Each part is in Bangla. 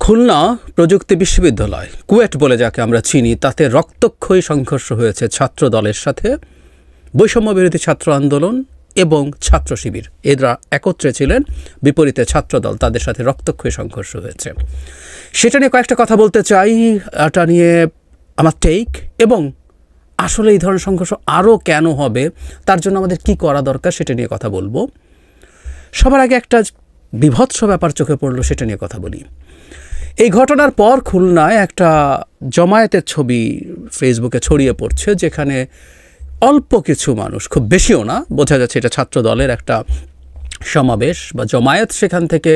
খুলনা প্রযুক্তি বিশ্ববিদ্যালয় কুয়েট বলে যাকে আমরা চিনি তাতে রক্তক্ষয়ী সংঘর্ষ হয়েছে ছাত্র দলের সাথে বৈষম্য বিরোধী ছাত্র আন্দোলন এবং ছাত্র শিবির এরা একত্রে ছিলেন বিপরীতে ছাত্র দল তাদের সাথে রক্তক্ষয়ী সংঘর্ষ হয়েছে সেটা নিয়ে কয়েকটা কথা বলতে চাই এটা নিয়ে আমার টেক এবং আসলে এই ধরনের সংঘর্ষ আরও কেন হবে তার জন্য আমাদের কি করা দরকার সেটা নিয়ে কথা বলবো সবার আগে একটা বিভৎস ব্যাপার চোখে পড়লো সেটা নিয়ে কথা বলি এই ঘটনার পর খুলনায় একটা জমায়েতের ছবি ফেসবুকে ছড়িয়ে পড়ছে যেখানে অল্প কিছু মানুষ খুব বেশিও না বোঝা যাচ্ছে এটা ছাত্র দলের একটা সমাবেশ বা জমায়েত সেখান থেকে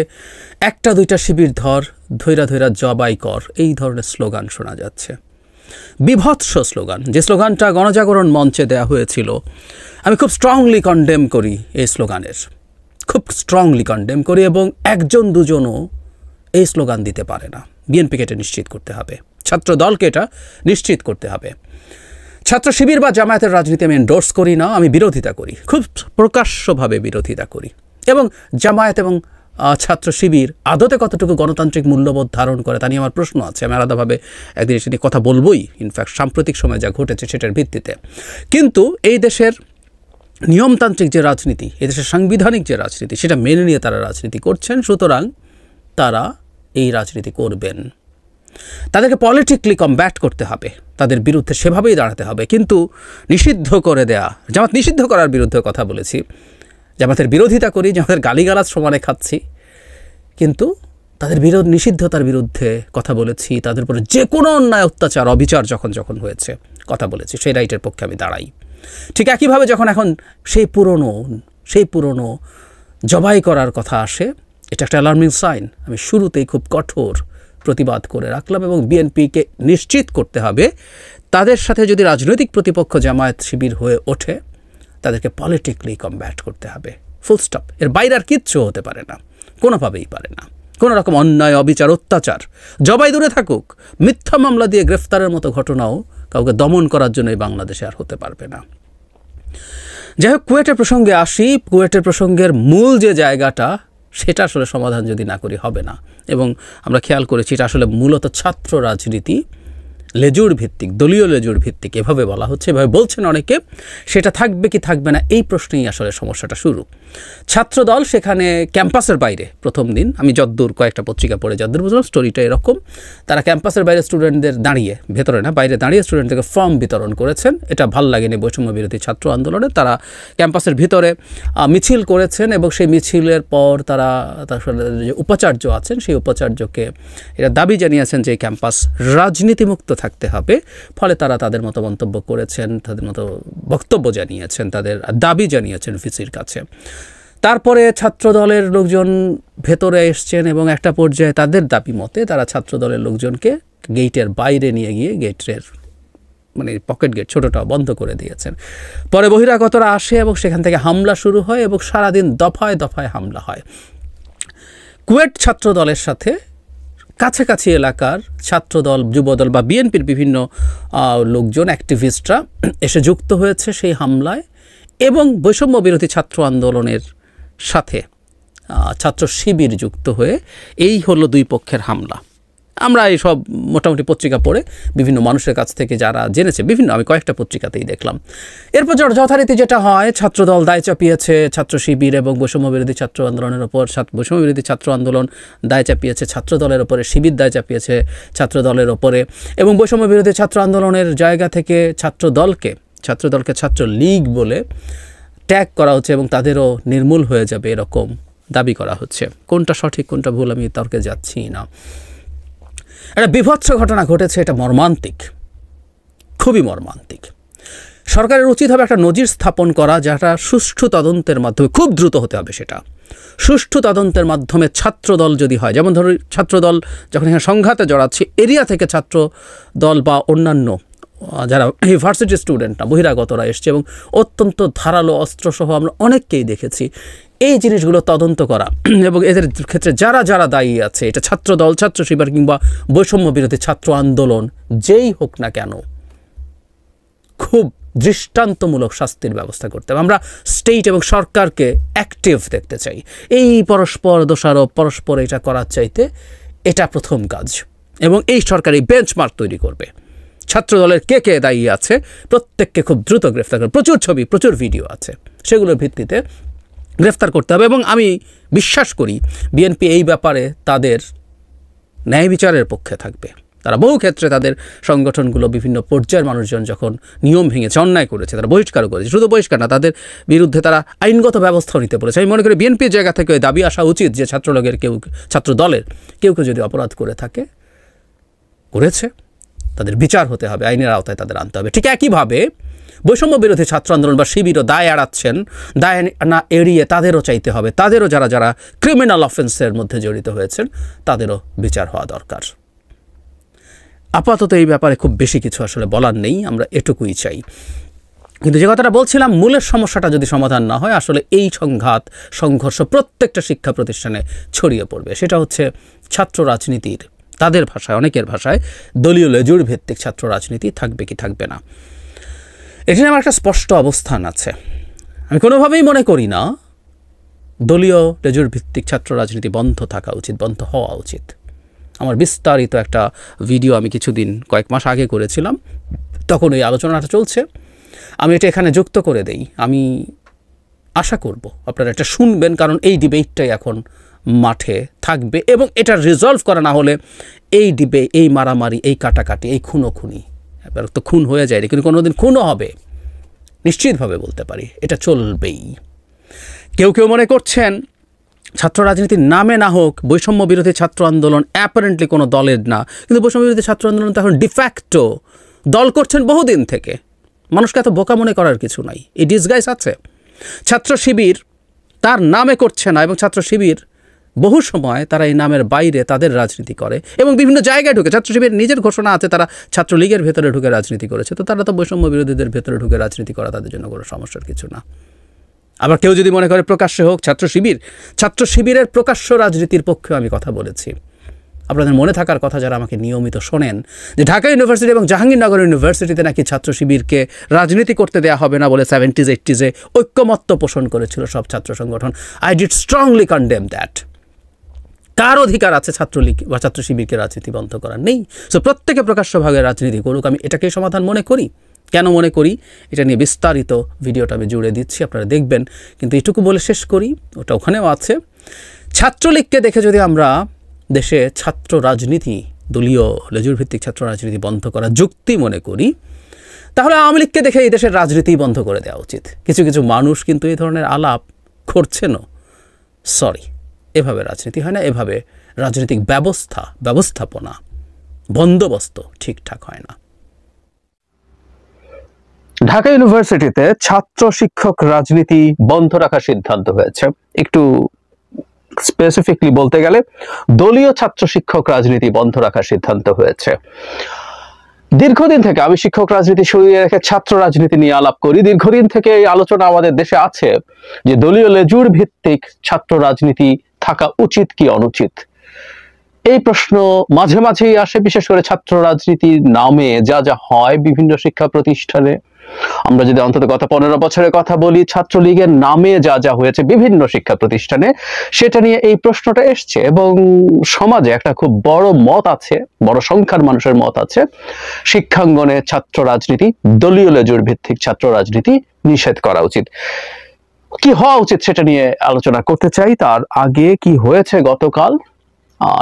একটা দুইটা শিবির ধৈরা ধৈরা জবাই কর এই ধরনের স্লোগান শোনা যাচ্ছে বিভৎস স্লোগান যে স্লোগানটা গণজাগরণ মঞ্চে দেয়া হয়েছিল আমি খুব স্ট্রংলি কন্ডেম করি এই স্লোগানের খুব স্ট্রংলি কন্ডেম করি এবং একজন দুজনও এই স্লোগান দিতে পারে না বিএনপিকে এটা নিশ্চিত করতে হবে ছাত্র দলকে এটা নিশ্চিত করতে হবে ছাত্র শিবির বা জামায়াতের রাজনীতি আমি এন্ডোর্স করি না আমি বিরোধিতা করি খুব প্রকাশ্যভাবে বিরোধিতা করি এবং জামায়াত এবং ছাত্র শিবির আদতে কতটুকু গণতান্ত্রিক মূল্যবোধ ধারণ করে তা নিয়ে আমার প্রশ্ন আছে আমি আলাদাভাবে একদিন সেটি কথা বলবই ইনফ্যাক্ট সাম্প্রতিক সময় যা ঘটেছে সেটার ভিত্তিতে কিন্তু এই দেশের নিয়মতান্ত্রিক যে রাজনীতি এই দেশের সাংবিধানিক যে রাজনীতি সেটা মেনে নিয়ে তারা রাজনীতি করছেন সুতরাং তারা এই রাজনীতি করবেন তাদেরকে পলিটিক্যালি কমব্যাট করতে হবে তাদের বিরুদ্ধে সেভাবেই দাঁড়াতে হবে কিন্তু নিষিদ্ধ করে দেয়া জামাত নিষিদ্ধ করার বিরুদ্ধে কথা বলেছি জামাতের বিরোধিতা করি জামাতের গালিগালাজ সমানে খাচ্ছি কিন্তু তাদের নিষিদ্ধতার বিরুদ্ধে কথা বলেছি তাদের উপরে যে কোনো অন্যায় অত্যাচার অবিচার যখন হয়েছে কথা বলেছি সেই রাইটের পক্ষে আমি দাঁড়াই ঠিক একইভাবে যখন এখন সেই পুরনো জবাই করার কথা আসে এটা একটা অ্যালার্মিং সাইন আমি শুরুতেই খুব কঠোর প্রতিবাদ করে রাখলাম এবং বিএনপিকে নিশ্চিত করতে হবে তাদের সাথে যদি রাজনৈতিক প্রতিপক্ষ জামায়াত শিবির হয়ে ওঠে তাদেরকে পলিটিক্যালি কমব্যাট করতে হবে ফুল স্টপ এর বাইরে আর কিচ্ছু হতে পারে না কোনোভাবেই পারে না কোনো রকম অন্যায় অবিচার অত্যাচার জবাই দূরে থাকুক মিথ্যা মামলা দিয়ে গ্রেফতারের মতো ঘটনাও কাউকে দমন করার জন্য বাংলাদেশে আর হতে পারবে না যাই হোক কুয়েটের প্রসঙ্গে আসি কুয়েটের প্রসঙ্গের মূল যে জায়গাটা সেটা আসলে সমাধান যদি না করি হবে না এবং আমরা খেয়াল করেছি এটা আসলে মূলত ছাত্র রাজনীতি লেজুর ভিত্তিক দলীয় লেজুর ভিত্তিক এভাবে বলা হচ্ছে এভাবে বলছেন অনেকে সেটা থাকবে কি থাকবে না এই প্রশ্নেই আসলে সমস্যাটা শুরু ছাত্রদল সেখানে ক্যাম্পাসের বাইরে প্রথম দিন আমি যদ্দূর কয়েকটা পত্রিকা পড়ে যদ্দূর বুঝলাম স্টোরিটা এরকম তারা ক্যাম্পাসের বাইরে স্টুডেন্টদের দাঁড়িয়ে ভেতরে না বাইরে দাঁড়িয়ে স্টুডেন্টদেরকে ফর্ম বিতরণ করেছেন এটা ভালো লাগেনি বৈষম্য বিরোধী ছাত্র আন্দোলনে তারা ক্যাম্পাসের ভিতরে মিছিল করেছেন এবং সেই মিছিলের পর তারা যে উপাচার্য আছেন সেই উপাচার্যকে এটা দাবি জানিয়েছেন যে ক্যাম্পাস রাজনীতিমুক্ত থাকতে হবে ফলে তারা তাদের মতো মন্তব্য করেছেন তাদের মতো বক্তব্য জানিয়েছেন তাদের দাবি জানিয়েছেন ভিসির কাছে তারপরে ছাত্রদলের লোকজন ভেতরে এসছেন এবং একটা পর্যায়ে তাদের দাবি মতে তারা ছাত্রদলের লোকজনকে গেটের বাইরে নিয়ে গিয়ে গেটের মানে পকেট গেট ছোটোটা বন্ধ করে দিয়েছেন পরে বহিরাগতরা আসে এবং সেখান থেকে হামলা শুরু হয় এবং সারাদিন দফায় দফায় হামলা হয় কুয়েট ছাত্রদলের সাথে কাছাকাছি এলাকার ছাত্রদল যুবদল বা বিএনপির বিভিন্ন লোকজন অ্যাক্টিভিস্টরা এসে যুক্ত হয়েছে সেই হামলায় এবং বৈষম্য বিরোধী ছাত্র আন্দোলনের সাথে ছাত্র শিবির যুক্ত হয়ে এই হলো দুই পক্ষের হামলা আমরা এই সব মোটামুটি পত্রিকা পড়ে বিভিন্ন মানুষের কাছ থেকে যারা জেনেছে বিভিন্ন আমি কয়েকটা পত্রিকাতেই দেখলাম এরপর যথারীতি যেটা হয় ছাত্রদল দায় চাপিয়েছে ছাত্র শিবির এবং বৈষম্য বিরোধী ছাত্র আন্দোলনের ওপর বৈষম্য বিরোধী ছাত্র আন্দোলন দায় চাপিয়েছে ছাত্রদলের ওপরে শিবির দায় চাপিয়েছে ছাত্রদলের ওপরে এবং বৈষম্য বিরোধী ছাত্র আন্দোলনের জায়গা থেকে ছাত্রদলকে ছাত্র লীগ বলে ট্যাগ করা হচ্ছে এবং তাদেরও নির্মূল হয়ে যাবে এরকম দাবি করা হচ্ছে কোনটা সঠিক কোনটা ভুল আমি তর্কে যাচ্ছি না একটা বিভৎস ঘটনা ঘটেছে এটা মর্মান্তিক খুবই মর্মান্তিক সরকারের উচিত হবে একটা নজির স্থাপন করা যেটা সুষ্ঠু তদন্তের মাধ্যমে খুব দ্রুত হতে হবে সেটা সুষ্ঠু তদন্তের মাধ্যমে ছাত্রদল যদি হয় যেমন ধরো ছাত্রদল যখন এখানে সংঘাতে জড়াচ্ছে এরিয়া থেকে ছাত্রদল বা অন্যান্য যারা ইউনিভার্সিটি স্টুডেন্ট না বহিরাগতরা এসছে এবং অত্যন্ত ধারালো অস্ত্রসহ আমরা অনেককেই দেখেছি এই জিনিসগুলো তদন্ত করা এবং এদের ক্ষেত্রে যারা যারা দায়ী আছে এটা ছাত্রদল ছাত্র শিবির কিংবা বৈষম্য বিরোধী ছাত্র আন্দোলন যেই হোক না কেন খুব দৃষ্টান্তমূলক শাস্তির ব্যবস্থা করতে হবে আমরা স্টেট এবং সরকারকে অ্যাক্টিভ দেখতে চাই এই পরস্পর দোষারোপ পরস্পর এটা করার চাইতে এটা প্রথম কাজ, এবং এই সরকার এই বেঞ্চমার্ক তৈরি করবে। ছাত্রদলের কে কে দায়ী আছে প্রত্যেককে খুব দ্রুত গ্রেফতার করবে। প্রচুর ছবি, প্রচুর ভিডিও আছে, সেগুলোর ভিত্তিতে গ্রেফতার করতে হবে। এবং আমি বিশ্বাস করি বিএনপি এই ব্যাপারে তাদের ন্যায় বিচারের পক্ষে থাকবে। তারা বহু ক্ষেত্রে তাদের সংগঠনগুলো বিভিন্ন পর্যায়ের মানুষজন যখন নিয়ম ভেঙেছে, অন্যায় করেছে, তারা বহিষ্কারও করেছে। শুধু বহিষ্কার না, তাদের বিরুদ্ধে তারা আইনগত ব্যবস্থাও নিতে বলেছে। আমি মনে করি বিএনপির জায়গা থেকে দাবি আসা উচিত যে ছাত্রদলের কেউ যদি অপরাধ করে থাকে, করেছে, তাদের বিচার হতে হবে, আইনের আওতায় তাদের আনতে হবে। ঠিক একইভাবে বৈষম্য বিরোধী ছাত্র আন্দোলন বা শিবিরও দায় এড়াচ্ছেন, দায় না এড়িয়ে তাদেরও চাইতে হবে, তাদেরও যারা ক্রিমিনাল অফেন্সের মধ্যে জড়িত হয়েছেন তাদেরও বিচার হওয়া দরকার। আপাতত এই ব্যাপারে খুব বেশি কিছু আসলে বলার নেই, আমরা এটুকুই চাই। কিন্তু যে কথাটা বলছিলাম, মূলের সমস্যাটা যদি সমাধান না হয়, আসলে এই সংঘর্ষ প্রত্যেকটা শিক্ষা প্রতিষ্ঠানে ছড়িয়ে পড়বে। সেটা হচ্ছে ছাত্র রাজনীতির, তাদের ভাষায়, অনেকের ভাষায় দলীয় লেজুর ভিত্তিক ছাত্র রাজনীতি থাকবে কি থাকবে না, এটি আমার একটা স্পষ্ট অবস্থান আছে। আমি কোনোভাবেই মনে করি না দলীয় লেজুর ভিত্তিক ছাত্র রাজনীতি বন্ধ থাকা উচিত, বন্ধ হওয়া উচিত। আমার বিস্তারিত একটা ভিডিও আমি কয়েক মাস আগে করেছিলাম, তখন এই আলোচনাটা চলছে। আমি এটা এখানে যুক্ত করে দেই। আমি আশা করব আপনারা এটা শুনবেন, কারণ এই ডিবেটটাই এখন মাঠে থাকবে, এবং এটা রিজলভ করা না হলে এই মারামারি, এই কাটাকাটি, এই খুনোখুনি, এবার তো খুন হয়ে যায়, কিন্তু কোনোদিন খুনও হবে নিশ্চিতভাবে বলতে পারি, এটা চলবেই। কেউ মনে করছেন ছাত্র রাজনীতির নামে না হোক বৈষম্য বিরোধী ছাত্র আন্দোলন অ্যাপারেন্টলি কোনো দলের না, কিন্তু বৈষম্য বিরোধী ছাত্র আন্দোলন তো এখন ডিফ্যাক্টো দল করছেন বহুদিন থেকে। মানুষকে এত বোকা মনে করার কিছু নাই, এই ডিসগাইজ আছে। ছাত্র শিবির তার নামে করছে না, এবং ছাত্র শিবির বহু সময় তারা এই নামের বাইরে তাদের রাজনীতি করে এবং বিভিন্ন জায়গায় ঢুকে। ছাত্র শিবির নিজের ঘোষণা আছে তারা ছাত্রলীগের ভেতরে ঢুকে রাজনীতি করেছে, তো তারা তো বৈষম্য বিরোধীদের ভেতরে ঢুকে রাজনীতি করা তাদের জন্য কোনো সমস্যার কিছু না। আবার কেউ যদি মনে করে প্রকাশ্যে হোক ছাত্র শিবিরের প্রকাশ্য রাজনীতির পক্ষে আমি কথা বলেছি। আপনাদের মনে থাকার কথা যারা আমাকে নিয়মিত শোনেন, যে ঢাকা ইউনিভার্সিটি এবং জাহাঙ্গীরনগর ইউনিভার্সিটিতে নাকি ছাত্র শিবিরকে রাজনীতি করতে দেওয়া হবে না বলে 70s 80s ঐক্যমত্য পোষণ করেছিল সব ছাত্র সংগঠন। I did strongly condemn that. কার অধিকার আছে ছাত্রলীগ বা ছাত্র শিবিরকে রাজনীতি বন্ধ করার? নেই। সো প্রত্যেকে প্রকাশ্যভাবে রাজনীতি করুক, আমি এটাকেই সমাধান মনে করি। কেন মনে করি এটা নিয়ে বিস্তারিত ভিডিওটা আমি জুড়ে দিচ্ছি, আপনারা দেখবেন। কিন্তু এটুকু বলে শেষ করি, ওটা ওখানেও আছে। ছাত্রলীগকে দেখে যদি আমরা দেশে ছাত্র রাজনীতি, দলীয় লেজুর ভিত্তিক ছাত্র রাজনীতি বন্ধ করা যুক্তি মনে করি, তাহলে আওয়ামী লীগকে দেখে এই দেশের রাজনীতি বন্ধ করে দেওয়া উচিত। কিছু মানুষ কিন্তু এই ধরনের আলাপ করছেনও। সরি, এভাবে রাজনীতি হয় না, এভাবে রাজনৈতিক ব্যবস্থাপনা, বন্দোবস্ত ঠিকঠাক হয় না। ঢাকা ইউনিভার্সিটিতে ছাত্র শিক্ষক রাজনীতি বন্ধ রাখার সিদ্ধান্ত হয়েছে। একটু স্পেসিফিকলি বলতে গেলে দলীয় ছাত্র শিক্ষক রাজনীতি বন্ধ রাখার সিদ্ধান্ত হয়েছে। দীর্ঘদিন থেকে আমি শিক্ষক রাজনীতি সরিয়ে রেখে ছাত্র রাজনীতি নিয়ে আলাপ করি। দীর্ঘদিন থেকে এই আলোচনা আমাদের দেশে আছে যে দলীয় লেজুর ভিত্তিক ছাত্র রাজনীতি থাকা উচিত কি অনুচিত। এই প্রশ্ন মাঝে মাঝেই আসে, বিশেষ করে ছাত্র রাজনীতির নামে যা হয় বিভিন্ন শিক্ষা প্রতিষ্ঠানে। আমরা যদি অন্তত গত 15 বছরের কথা বলি, ছাত্রলীগের নামে যা হয়েছে বিভিন্ন শিক্ষা প্রতিষ্ঠানে, সেটা নিয়ে এই প্রশ্নটা এসছে। এবং সমাজে একটা খুব বড় মত আছে, বড় সংখ্যার মানুষের মত আছে, শিক্ষাঙ্গনে ছাত্র রাজনীতি, দলীয় লেজুর ভিত্তিক ছাত্র রাজনীতি নিষেধ করা উচিত। কি হওয়া উচিত সেটা নিয়ে আলোচনা করতে চাই। তার আগে কি হয়েছে গতকাল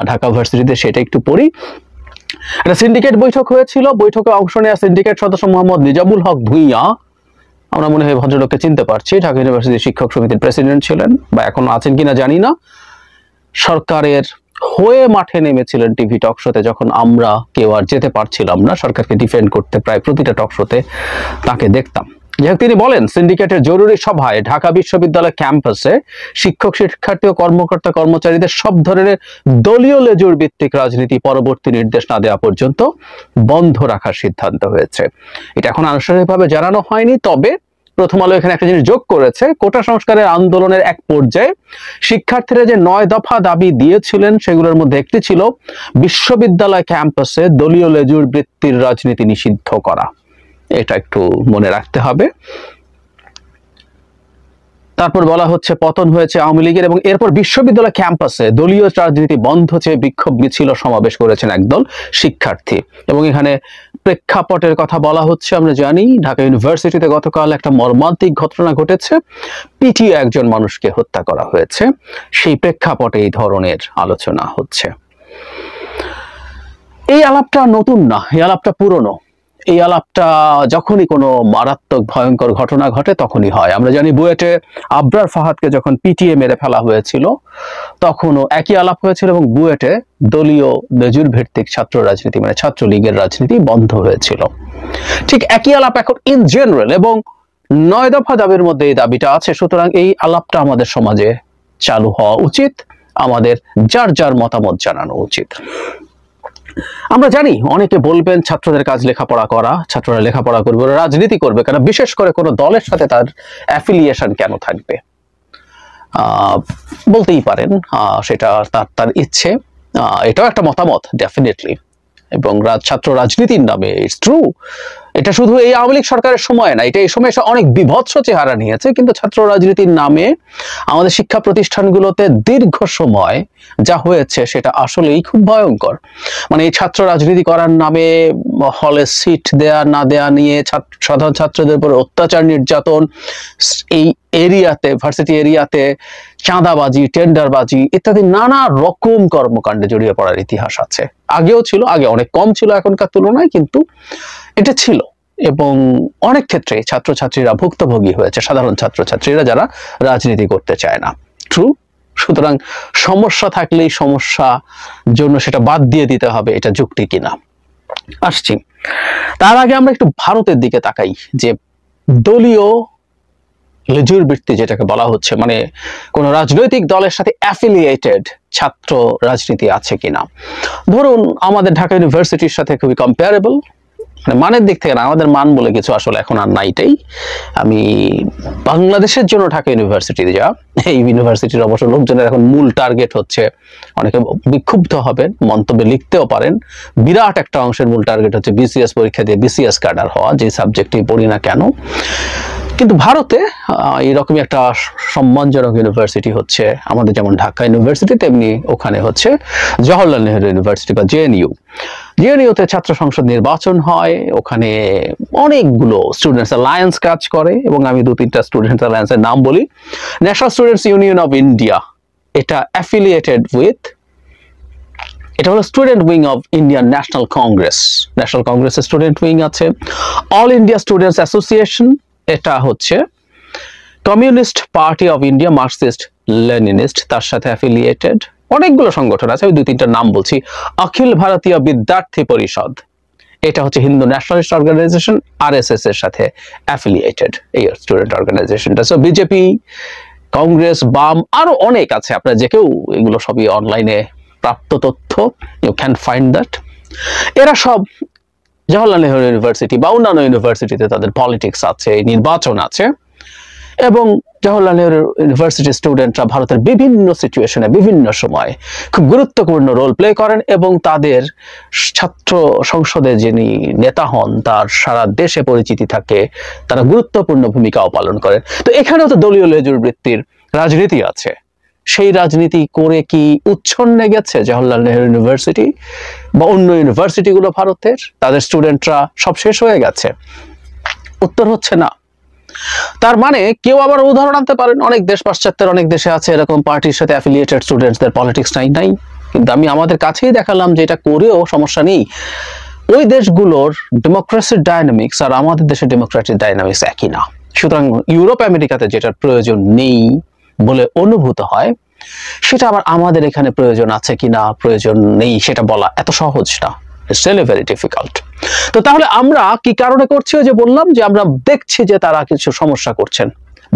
ঢাকা ভার্সিটিতে সেটা একটু পড়ি। একটা সিন্ডিকেট বৈঠক হয়েছিল। বৈঠকে অংশ নেওয়া সিন্ডিকেট সদস্য মোহাম্মদ নিজামুল হক ভূঁইয়া, আমরা মনে হয় ভদ্রলোককে চিনতে পারছি, ঢাকা ইউনিভার্সিটির শিক্ষক সমিতির প্রেসিডেন্ট ছিলেন, বা এখনো আছেন কিনা জানি না। সরকারের হয়ে মাঠে নেমেছিলেন টিভি টক শোতে, যখন আমরা কেউ আর যেতে পারছিলাম না সরকারকে ডিফেন্ড করতে। প্রায় প্রতিটা টক শোতে তাকে দেখতাম। যাই তিনি বলেন, সিন্ডিকেটের জরুরি সভায় ঢাকা বিশ্ববিদ্যালয় ক্যাম্পাসে শিক্ষক, শিক্ষার্থী ও কর্মকর্তা কর্মচারীদের সব ধরনের দলীয় লেজুর ভিত্তিক রাজনীতি পরবর্তী নির্দেশ না দেওয়া পর্যন্ত বন্ধ রাখার সিদ্ধান্ত হয়েছে। এটা এখন আনুষ্ঠানিকভাবে জানানো হয়নি, তবে প্রথম আলো এখানে একটা জিনিস যোগ করেছে। কোটা সংস্কারের আন্দোলনের এক পর্যায়ে শিক্ষার্থীরা যে 9 দফা দাবি দিয়েছিলেন, সেগুলোর মধ্যে একটি ছিল বিশ্ববিদ্যালয় ক্যাম্পাসে দলীয় লেজুর ভিত্তির রাজনীতি নিষিদ্ধ করা। এটা একটু মনে রাখতে হবে। তারপর বলা হচ্ছে পতন হয়েছে আওয়ামী লীগের, এবং এরপর বিশ্ববিদ্যালয় ক্যাম্পাসে দলীয় রাজনীতি বন্ধ চেয়ে বিক্ষোভ মিছিল সমাবেশ করেছেন একদল শিক্ষার্থী। এবং এখানে প্রেক্ষাপটের কথা বলা হচ্ছে, আমরা জানি ঢাকা ইউনিভার্সিটিতে গতকাল একটা মর্মান্তিক ঘটনা ঘটেছে, পিটিয়ে একজন মানুষকে হত্যা করা হয়েছে। সেই প্রেক্ষাপটে এই ধরনের আলোচনা হচ্ছে। এই আলাপটা নতুন না, এই আলাপটা পুরনো। এই আলাপটা যখনই কোনো মারাত্মক ভয়ঙ্কর ঘটনা ঘটে তখনই হয়। আমরা জানি বুয়েটে আবরার ফাহাদকে যখন পিটিয়ে মেরে ফেলা হয়েছিল তখনও একই আলাপ হয়েছিল, এবং বুয়েটে দলীয় লেজুর ভিত্তিক ছাত্র রাজনীতি মানে ছাত্রলীগের রাজনীতি বন্ধ হয়েছিল। ঠিক একই আলাপ এখন ইন জেনারেল, এবং 9 দফা দাবির মধ্যে এই দাবিটা আছে। সুতরাং এই আলাপটা আমাদের সমাজে চালু হওয়া উচিত, আমাদের যার যার মতামত জানানো উচিত। আমরা জানি অনেকে বলবেন ছাত্রদের কাজ লেখাপড়া করা, ছাত্ররা লেখাপড়া করবে, রাজনীতি করবে কেন, বিশেষ করে কোনো দলের সাথে তার অ্যাফিলিয়েশন কেন থাকবে, বলতেই পারেন সেটা তার ইচ্ছে। এটাও একটা মতামত ডেফিনেটলি, এবং ছাত্র রাজনীতির নামে ইটস ট্রু, এটা শুধু এই আওয়ামী লীগ সরকারের সময় না, এটা এই সময় অনেক বিভৎস চেহারা নিয়েছে। কিন্তু ছাত্র রাজনীতির নামে আমাদের শিক্ষা প্রতিষ্ঠানগুলোতে দীর্ঘ সময় যা হয়েছে সেটা আসলেই খুব ভয়ঙ্কর। মানে এই ছাত্র রাজনীতি করার নামে হলে সিট দেয়া না দেয়া নিয়ে সাধারণ ছাত্রদের উপর অত্যাচার, নির্যাতন, এই এরিয়াতে ভার্সিটি এরিয়াতে চাঁদাবাজি, টেন্ডারবাজি ইত্যাদি নানা রকম কর্মকাণ্ডে জড়িয়ে পড়ার ইতিহাস আছে। আগেও ছিল, আগে অনেক কম ছিল এখনকার তুলনায়, কিন্তু এটা ছিল। এবং অনেক ক্ষেত্রে ছাত্রছাত্রীরা ভুক্তভোগী হয়েছে, সাধারণ ছাত্রছাত্রীরা যারা রাজনীতি করতে চায় না। ট্রু। সুতরাং সমস্যা থাকলেই সমস্যা জন্য সেটা বাদ দিয়ে দিতে হবে, এটা যুক্তি কিনা আসছি। তার আগে আমরা একটু ভারতের দিকে তাকাই, যে দলীয় লেজুর বৃত্তি যেটাকে বলা হচ্ছে, মানে কোন রাজনৈতিক দলের সাথে অ্যাফিলিয়েটেড ছাত্র রাজনীতি আছে কিনা। ধরুন আমাদের ঢাকা ইউনিভার্সিটির সাথে খুবই কম্পেয়ারেবল, মানে মানের দিক থেকে না, আমাদের মান বলে কিছু আসলে এখন আর নাইটাই। আমি বাংলাদেশের জন্য ঢাকা ইউনিভার্সিটি যা, এই ইউনিভার্সিটির অবশ্য লোকজনের এখন মূল টার্গেট হচ্ছে, অনেকে বিক্ষুব্ধ হবেন, মন্তব্যে লিখতেও পারেন, বিরাট একটা অংশের মূল টার্গেট হচ্ছে বিসিএস পরীক্ষা দিয়ে বিসিএস ক্যাডার হওয়া, যে সাবজেক্টই পড়ি না কেন। কিন্তু ভারতে এইরকমই একটা সম্মানজনক ইউনিভার্সিটি হচ্ছে আমাদের যেমন ঢাকা ইউনিভার্সিটি, তেমনি ওখানে হচ্ছে জওহরলাল নেহরু ইউনিভার্সিটি বা জেএনইউ। জেএনইউতে ছাত্র সংসদ নির্বাচন হয়, ওখানে অনেকগুলো স্টুডেন্টস অ্যালায়েন্স কাজ করে, এবং আমি 2-3টা স্টুডেন্টস অ্যালায়েন্সের নাম বলি। National students union of India, এটা অ্যাফিলিয়েটেড উইথ, এটা হলো student wing of Indian national Congress, national কংগ্রেসের স্টুডেন্ট উইং আছে। অল ইন্ডিয়া স্টুডেন্টস অ্যাসোসিয়েশন, এটা হচ্ছে communist party of India, Marxist Leninist, তার সাথে অ্যাফিলিয়েটেড অনেকগুলো সংগঠন আছে, আমি 2-3টা নাম বলছি। অখিল ভারতীয় বিদ্যার্থী পরিষদ, এটা হচ্ছে হিন্দু ন্যাশনালিস্ট অর্গানাইজেশন, আরএসএস এর সাথে অ্যাফিলিয়েটেড এই স্টুডেন্ট অর্গানাইজেশনটা। সো বিজেপি, কংগ্রেস, বাম, আরো অনেক আছে, আপনারা যে কেউ, এগুলো সবই অনলাইনে প্রাপ্ত তথ্য, ইউ ক্যান ফাইন্ড দ্যাট। এরা সব জওহরলাল নেহরু ইউনিভার্সিটি বা অন্যান্য ইউনিভার্সিটিতে তাদের পলিটিক্স আছে, নির্বাচন আছে, এবং জওহরলাল নেহরু ইউনিভার্সিটির স্টুডেন্টরা ভারতের বিভিন্ন সিচুয়েশনে বিভিন্ন সময় খুব গুরুত্বপূর্ণ রোল প্লে করেন, এবং তাদের ছাত্র সংসদে যিনি নেতা হন তার সারা দেশে পরিচিতি থাকে, তারা গুরুত্বপূর্ণ ভূমিকাও পালন করেন। তো এখানেও তো দলীয় লেজুর বৃত্তির রাজনীতি আছে। সেই রাজনীতি করে কি উচ্ছন্নে গেছে জওহরলাল নেহরু ইউনিভার্সিটি বা অন্য ইউনিভার্সিটিগুলো ভারতের, তাদের স্টুডেন্টরা সব শেষ হয়ে গেছে? উত্তর হচ্ছে না। তার মানে কেউ আবার উদাহরণ আনতে পারেন, অনেক দেশ, পাশ্চাত্যের অনেক দেশে আছে এরকম পার্টির সাথে অ্যাফিলিয়েটেড স্টুডেন্টসদের পলিটিক্স নাই, কিন্তু আমি আমাদের কাছেই দেখালাম যে এটা করেও সমস্যা নেই। ওই দেশগুলোর ডেমোক্রেসির ডাইনামিক্স আর আমাদের দেশের ডেমোক্রেটিক ডাইনামিক্স একই না। সুতরাং ইউরোপ আমেরিকাতে যেটার প্রয়োজন নেই বলে অনুভূত হয়, সেটা আবার আমাদের এখানে প্রয়োজন আছে কিনা, প্রয়োজন নেই সেটা বলা এত সহজ না। It's really very difficult. তো তাহলে আমরা কি কারণে করছি, যে বললাম যে আমরা দেখছি যে তারা কিছু সমস্যা করছেন,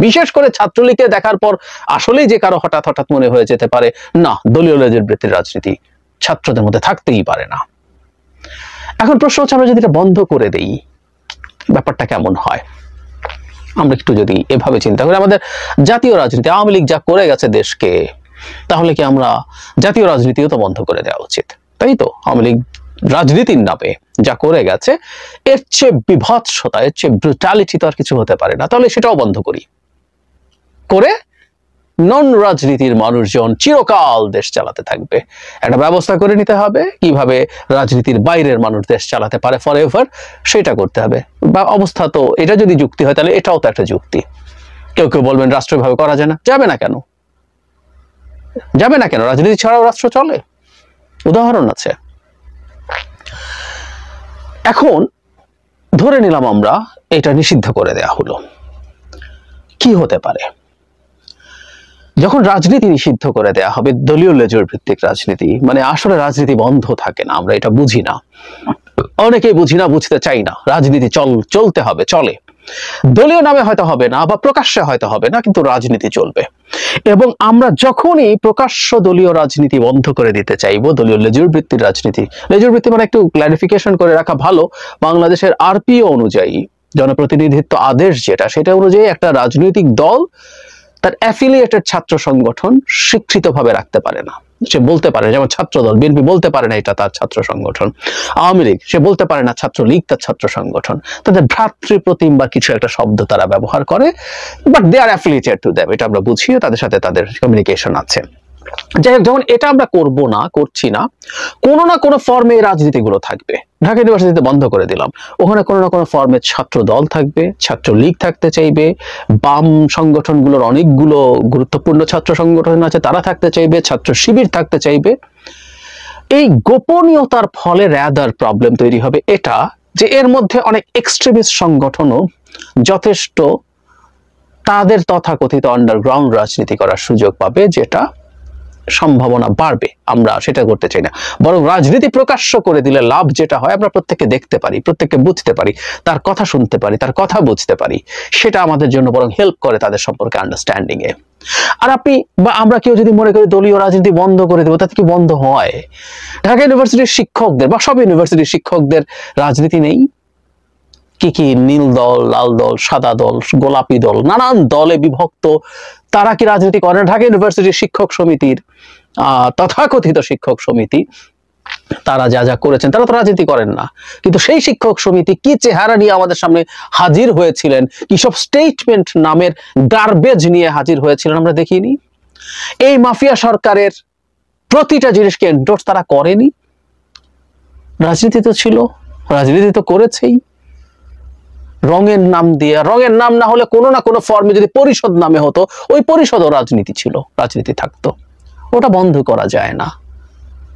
বিশেষ করে ছাত্রলীগকে দেখার পর আসলেই যে কারো হঠাৎ হঠাৎ মনে হয়ে যেতে পারে না, দলীয় লেজুর বৃত্তির রাজনীতি ছাত্রদের মধ্যে থাকতেই পারে না। এখন প্রশ্ন হচ্ছে, আমরা যদি এটা বন্ধ করে দেই ব্যাপারটা কেমন হয়? আমরা একটু যদি এভাবে চিন্তা করি, আমাদের জাতীয় রাজনীতি, আওয়ামী লীগ যা করে গেছে দেশকে, তাহলে কি আমরা জাতীয় রাজনীতিও তো বন্ধ করে দেওয়া উচিত, তাই তো? আওয়ামী লীগ রাজনীতির নামে যা করে গেছে, এর চেয়ে বিভৎসতা, এর চেয়ে ব্রুটালিটি তো আর কিছু হতে পারে না, তাহলে সেটাও বন্ধ করি। করে নন রাজনীতির মানুষজন চিরকাল দেশ চালাতে থাকবে। একটা ব্যবস্থা করে নিতে হবে কিভাবে রাজনীতির বাইরের মানুষ দেশ চালাতে পারে ফরএভার, সেটা করতে হবে। বা অবস্থা তো এটা যদি যুক্তি হয় তাহলে এটাও তো একটা যুক্তি। কেউ কেউ বলবেন রাষ্ট্রভাবে করা যায় না, যাবে না কেন? যাবে না কেন? রাজনীতি ছাড়াও রাষ্ট্র চলে, উদাহরণ আছে। এখন ধরে নিলাম আমরা এটা নিষিদ্ধ করে দেয়া হলো, কি হতে পারে? যখন রাজনীতি নিষিদ্ধ করে দেয়া হবে, দলীয় লেজুর ভিত্তিক রাজনীতি, মানে আসলে রাজনীতি বন্ধ থাকে না, আমরা এটা বুঝি না, অনেকেই বুঝি না, বুঝতে চাই না। রাজনীতি চলতে হবে, চলে, দলীয় নামে হয়তো হবে না বা প্রকাশ্যে হয়তো হবে না, কিন্তু রাজনীতি চলবে। এবং আমরা যখনই প্রকাশ্য দলীয় রাজনীতি বন্ধ করে দিতে চাইবো, দলীয় লেজুর ভিত্তিক রাজনীতি, লেজুর ভিত্তি মানে একটু ক্লারিফিকেশন করে রাখা ভালো, বাংলাদেশের আরপিও অনুযায়ী, জনপ্রতিনিধিত্ব আদেশ যেটা, সেটা অনুযায়ী একটা রাজনৈতিক দল তার অ্যাফিলিয়েটেড ছাত্র সংগঠন স্বীকৃতভাবে রাখতে পারে না। সে বলতে পারে, যেমন ছাত্রদল, বিএনপি বলতে পারে না এটা তার ছাত্র সংগঠন, আওয়ামী লীগ সে বলতে পারে না ছাত্রলীগ তার ছাত্র সংগঠন। তাদের ভ্রাতৃপ্রতিম বা কিছু একটা শব্দ তারা ব্যবহার করে, but they are affiliated to them, এটা আমরা বুঝি, তাদের সাথে তাদের কমিউনিকেশন আছে। যাই হোক, যখন এটা আমরা করব না, করছি না, কোনো না কোনো ফর্মে এই রাজনীতিগুলো থাকবে। ঢাকা ইউনিভার্সিটিতে বন্ধ করে দিলাম, ওখানে কোনো না কোনো ফর্মে ছাত্র দল থাকবে, ছাত্রলীগ থাকতে চাইবে, বাম সংগঠনগুলোর অনেকগুলো গুরুত্বপূর্ণ ছাত্র সংগঠন আছে, তারা থাকতে চাইবে, ছাত্র শিবির থাকতে চাইবে। এই গোপনীয়তার ফলে র্যাদার প্রবলেম তৈরি হবে এটা, যে এর মধ্যে অনেক এক্সট্রিমিস্ট সংগঠনও যথেষ্ট তাদের তথাকথিত আন্ডারগ্রাউন্ড রাজনীতি করার সুযোগ পাবে, যেটা সম্ভাবনা বাড়বে। আমরা সেটা করতে চাই না, বরং রাজনীতি প্রকাশ্য করে দিলে লাভ যেটা হয়, আমরা প্রত্যেককে দেখতে পারি, প্রত্যেককে বুঝতে পারি, তার কথা শুনতে পারি, তার কথা বুঝতে পারি, সেটা আমাদের জন্য বরং হেল্প করে তাদের সম্পর্কে আন্ডারস্ট্যান্ডিং এ। আর আপনি বা আমরা কেউ যদি মনে করি দলীয় রাজনীতি বন্ধ করে দেবো, তাতে কি বন্ধ হয়? ঢাকা ইউনিভার্সিটির শিক্ষকদের বা সব ইউনিভার্সিটির শিক্ষকদের রাজনীতি নেই? কি কি নীল দল, লাল দল, সাদা দল, গোলাপি দল, নানান দলে বিভক্ত, তারা কি রাজনীতি করে না? ঢাকা ইউনিভার্সিটির শিক্ষক সমিতির তথাকথিত শিক্ষক সমিতি তারা যা যা করেছেন, তারা তো রাজনীতি করেন না, কিন্তু সেই শিক্ষক সমিতি কি চেহারা নিয়ে আমাদের সামনে হাজির হয়েছিলেন, কি সব স্টেটমেন্ট নামের গার্বেজ নিয়ে হাজির হয়েছিলেন আমরা দেখিনি? এই মাফিয়া সরকারের প্রতিটা জিনিসকে এন্ডোর্স তারা করেনি। রাজনীতি তো ছিল, রাজনীতি তো করেছেই, রঙের নাম দিয়ে, রঙের নাম না হলে কোনো না কোনো ফর্মে যদি পরিষদ নামে হতো, ওই পরিষদও রাজনীতি ছিল, রাজনীতি থাকতো, ওটা বন্ধ করা যায় না।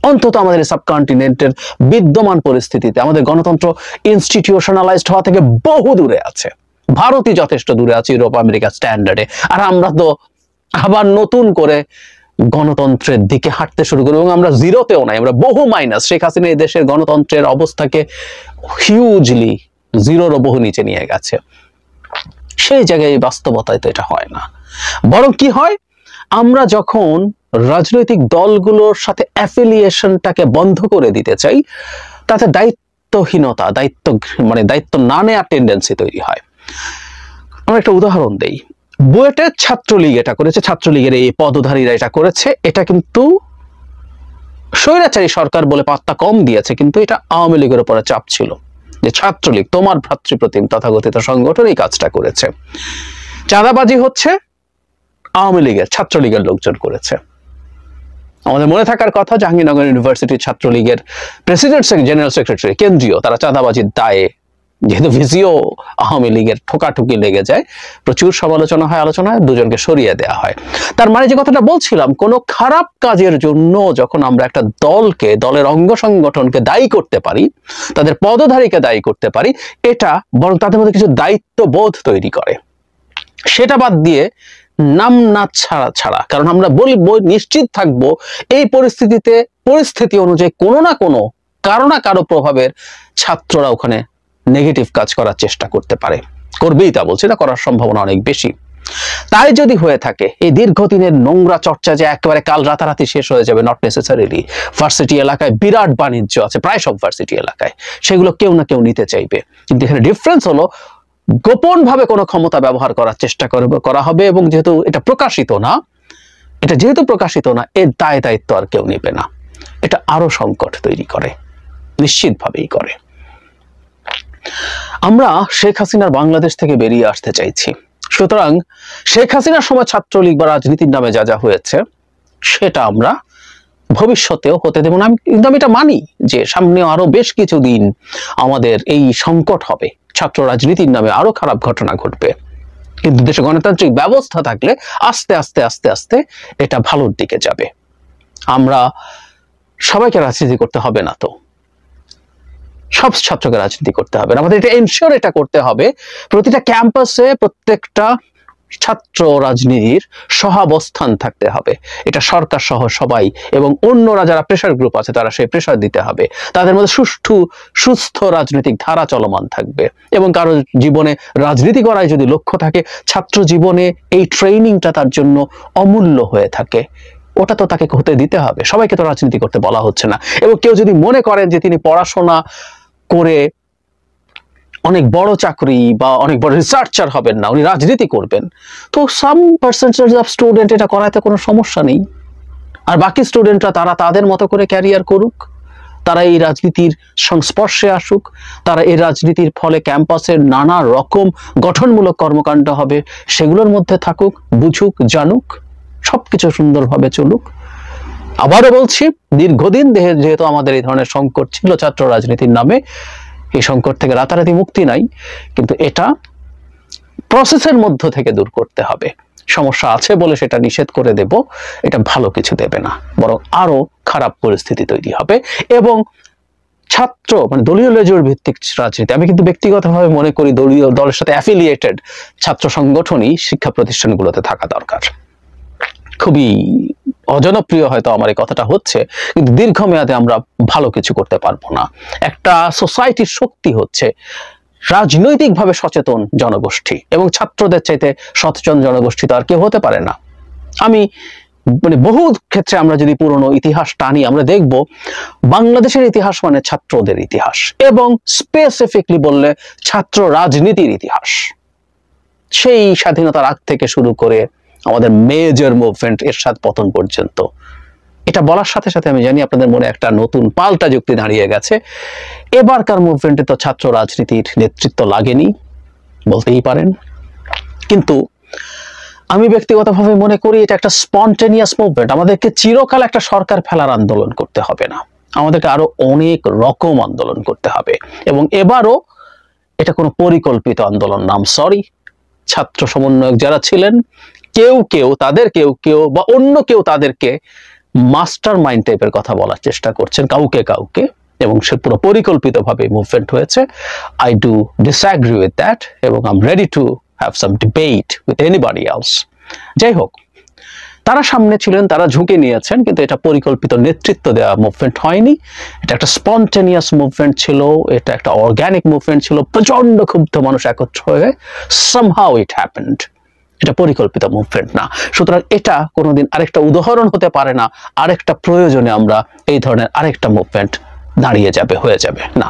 অন্তত আমাদের সাবকন্টিনেন্টের বিদ্যমান পরিস্থিতিতে আমাদের গণতন্ত্র ইনস্টিটিউশনালাইজড হওয়া থেকে বহু দূরে আছে, ভারতই যথেষ্ট দূরে আছে ইউরোপ আমেরিকা স্ট্যান্ডার্ডে, আর আমরা তো আবার নতুন করে গণতন্ত্রের দিকে হাঁটতে শুরু করি, এবং আমরা জিরোতেও নাই, আমরা বহু মাইনাস। শেখ হাসিনা এই দেশের গণতন্ত্রের অবস্থাকে হিউজলি জিরোরও বহু নিচে নিয়ে গেছে। সেই জায়গায় বাস্তবতায় তো এটা হয় না, বরং কি হয়, আমরা যখন রাজনৈতিক দলগুলোর সাথে অ্যাফিলিয়েশনটাকে বন্ধ করে দিতে চাই, তাতে দায়িত্বহীনতা, দায়িত্ব না নেওয়ার টেন্ডেন্সি তৈরি হয়। আমরা একটা উদাহরণ দেই, বুয়েটের ছাত্রলীগ এটা করেছে, ছাত্রলীগের এই পদধারীরা এটা করেছে, এটা কিন্তু স্বৈরাচারী সরকার বলে পাত্তা কম দিয়েছে, কিন্তু এটা আওয়ামী লীগের উপরে চাপ ছিল যে ছাত্রলীগ তোমার ভ্রাতৃপ্রতিম তথাকথিত সংগঠন এই কাজটা করেছে। চাঁদাবাজি হচ্ছে আওয়ামী লীগের, ছাত্রলীগের লোকজন করেছে। আমাদের মনে থাকার কথা, জাহাঙ্গীরনগর ইউনিভার্সিটি ছাত্রলীগের প্রেসিডেন্ট জেনারেল সেক্রেটারি কেন্দ্রীয়, তারা চাঁদাবাজির দায়ে, যেহেতু ভিসিও আওয়ামী লীগের, ঠোকাঠুকি লেগে যায়, প্রচুর সমালোচনা হয়, আলোচনা হয়, দুজনকে সরিয়ে দেওয়া হয়। তার মানে যে কথাটা বলছিলাম, কোনো খারাপ কাজের জন্য যখন আমরা একটা দলকে, দলের অঙ্গ সংগঠনকে দায়ী করতে পারি, তাদের পদধারীকে দায়ী করতে পারি, এটা বরং তাদের মধ্যে কিছু দায়িত্ববোধ তৈরি করে। সেটা বাদ দিয়ে নাম না ছাড়া, কারণ আমরা নিশ্চিত থাকবো এই পরিস্থিতি অনুযায়ী কোনো না কোনো কারো প্রভাবের ছাত্ররা ওখানে নেগেটিভ কাজ করার চেষ্টা করতে পারে, করবেই, তা বলছি না, করার সম্ভাবনা অনেক বেশি। তাই যদি হয়ে থাকে, এই দীর্ঘদিনের নোংরা চর্চা যে একেবারে কাল রাতারাতি শেষ হয়ে যাবে, নট নেসেসারিলি। ভার্সিটি এলাকায় বিরাট বাণিজ্য আছে, প্রায় সব ভার্সিটি এলাকায়, সেগুলো কেউ না কেউ নিতে চাইবে, কিন্তু এখানে ডিফারেন্স হলো গোপন ভাবে কোনো ক্ষমতা ব্যবহার করার চেষ্টা করা হবে, এবং যেহেতু এটা প্রকাশিত না, এর দায়িত্ব আর কেউ নেবে না। এটা আরো সংকট তৈরি করে, নিশ্চিতভাবেই করে। আমরা শেখ হাসিনার বাংলাদেশ থেকে বেরিয়ে আসতে চাইছি, সুতরাং শেখ হাসিনার সময় ছাত্রলীগ বা রাজনীতির নামে যা যা হয়েছে সেটা আমরা ভবিষ্যতেও হতে দেব না। কিন্তু আমি এটা মানি যে সামনে আরো বেশ কিছুদিন আমাদের এই সংকট হবে, ছাত্র রাজনীতির নামে আরো খারাপ ঘটনা ঘটবে। কিন্তু দেশে গণতান্ত্রিক ব্যবস্থা থাকলে আস্তে আস্তে আস্তে আস্তে এটা ভালোর দিকে যাবে। আমরা সবাইকে রাজনীতি করতে হবে না, তো সব ছাত্রকে রাজনীতি করতে হবে না, আমাদের এটা এনশিওর এটা করতে হবে প্রতিটা ক্যাম্পাসে প্রত্যেকটা ছাত্র রাজনীতির সহাবস্থান থাকতে হবে। এটা সরকার সহ সবাই এবং অন্যরা যারা প্রেসার গ্রুপ আছে তারা সেই প্রেসার দিতে হবে। তাদের মধ্যে সুস্থ রাজনৈতিক ধারা চলমান থাকবে এবং কারো জীবনে রাজনীতি করায় যদি লক্ষ্য থাকে, ছাত্র জীবনে এই ট্রেনিংটা তার জন্য অমূল্য হয়ে থাকে, ওটা তো তাকে হতে দিতে হবে। সবাইকে তো রাজনীতি করতে বলা হচ্ছে না। এবং কেউ যদি মনে করেন যে তিনি পড়াশোনা করে অনেক বড় চাকরি বা অনেক বড় রিসার্চার হবেন না, উনি রাজনীতি করবেন, তো সাম পার্সেন্টেজ অফ স্টুডেন্ট এটা করাতে কোনো সমস্যা নেই। আর বাকি স্টুডেন্টরা তারা তাদের মতো করে ক্যারিয়ার করুক, তারা এই রাজনীতির সংস্পর্শে আসুক, তারা এই রাজনীতির ফলে ক্যাম্পাসের নানা রকম গঠনমূলক কর্মকাণ্ড হবে, সেগুলোর মধ্যে থাকুক, বুঝুক, জানুক, সবকিছু সুন্দরভাবে চলুক। আবারও বলছি, দীর্ঘদিন যেহেতু আমাদের এই ধরনের সংকট ছিল ছাত্র রাজনীতির নামে, এই সংকট থেকে রাতারাতি মুক্তি নাই, কিন্তু এটা প্রসেসের মধ্য থেকে দূর করতে হবে। সমস্যা আছে বলে সেটা নিষেধ করে দেব, এটা ভালো কিছু দেবে না, বরং আরো খারাপ পরিস্থিতি তৈরি হবে। এবং ছাত্র মানে দলীয় লেজুর ভিত্তিক রাজনীতি, আমি কিন্তু ব্যক্তিগতভাবে মনে করি দলীয় দলের সাথে অ্যাফিলিয়েটেড ছাত্র সংগঠনই শিক্ষা প্রতিষ্ঠানগুলোতে থাকা দরকার। খুবই অজনপ্রিয় হয়তো আমার এই কথাটা হচ্ছে, কিন্তু দীর্ঘমেয়াদে আমরা ভালো কিছু করতে পারবো না। একটা সোসাইটির শক্তি হচ্ছে রাজনৈতিকভাবে সচেতন জনগোষ্ঠী, এবং ছাত্রদের চাইতে সচেতন জনগোষ্ঠী তো আর কেউ হতে পারে না। আমি মানে বহু ক্ষেত্রে আমরা যদি পুরনো ইতিহাস টানি, আমরা দেখব বাংলাদেশের ইতিহাস মানে ছাত্রদের ইতিহাস, এবং স্পেসিফিকলি বললে ছাত্র রাজনীতির ইতিহাস। সেই স্বাধীনতার আগ থেকে শুরু করে আমাদের মেজর মুভমেন্ট এরশাদ পতন পর্যন্ত। এটা বলার সাথে সাথে আমি জানি আপনাদের মনে একটা নতুন পাল্টা যুক্তি দাঁড়িয়ে গেছে, এবারকার মুভমেন্টে তো ছাত্র রাজনীতির নেতৃত্ব লাগেনি, বলতেই পারেন। কিন্তু আমি ব্যক্তিগতভাবে মনে করি এটা একটা স্পন্টেনিয়াস মুভমেন্ট। আমাদেরকে চিরকাল একটা সরকার ফেলার আন্দোলন করতে হবে না, আমাদেরকে আরো অনেক রকম আন্দোলন করতে হবে। এবং এবারও এটা কোনো পরিকল্পিত আন্দোলন নাম সরি, ছাত্র সমন্বয়ক যারা ছিলেন কেউ কেউ বা অন্য কেউ তাদেরকে মাস্টার মাইন্ড টাইপের কথা বলার চেষ্টা করছেন কাউকে, এবং সে পুরো পরিকল্পিতভাবে মুভমেন্ট হয়েছে। I do disagree with that, এবং I am ready to have some debate with anybody else. যাই হোক, তারা সামনে ছিলেন, তারা ঝুঁকে নিয়েছেন, কিন্তু এটা পরিকল্পিত নেতৃত্ব দেওয়া মুভমেন্ট হয়নি। এটা একটা স্পন্টেনিয়াস মুভমেন্ট ছিল, এটা একটা অর্গানিক মুভমেন্ট ছিল। প্রচন্ড ক্ষুব্ধ মানুষ একত্র হয়ে সামহাউ ইট হ্যাপেন্ড। এটা পরিকল্পিত মুভমেন্ট না। সুতরাং এটা কোনোদিন আরেকটা উদাহরণ হতে পারে না আরেকটা প্রয়োজনে আমরা এই ধরনের আরেকটা মুভমেন্ট হয়ে যাবে না,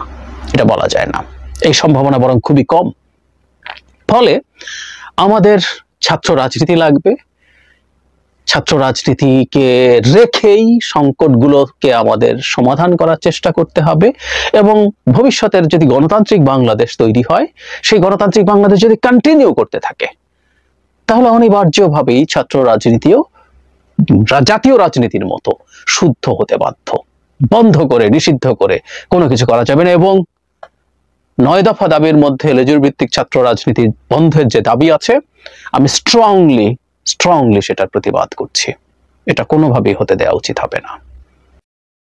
এটা বলা যায় না। এই সম্ভাবনা বরং খুবই কম। ফলে আমাদের ছাত্র রাজনীতি লাগবে, ছাত্র রাজনীতিকে রেখেই সংকটগুলোকে আমাদের সমাধান করার চেষ্টা করতে হবে। এবং ভবিষ্যতের যদি গণতান্ত্রিক বাংলাদেশ তৈরি হয়, সেই গণতান্ত্রিক বাংলাদেশ যদি কন্টিনিউ করতে থাকে, তাহলে অনিবার্যভাবেই ছাত্র রাজনীতিও জাতীয় রাজনীতির মতো শুদ্ধ হতে বাধ্য। বন্ধ করে, নিষিদ্ধ করে কোনো কিছু করা যাবে না। এবং 9 দফা দাবির মধ্যে লেজুর ভিত্তিক ছাত্র রাজনীতির বন্ধের যে দাবি আছে, আমি স্ট্রংলি সেটার প্রতিবাদ করছি। এটা কোনোভাবেই হতে দেওয়া উচিত হবে না।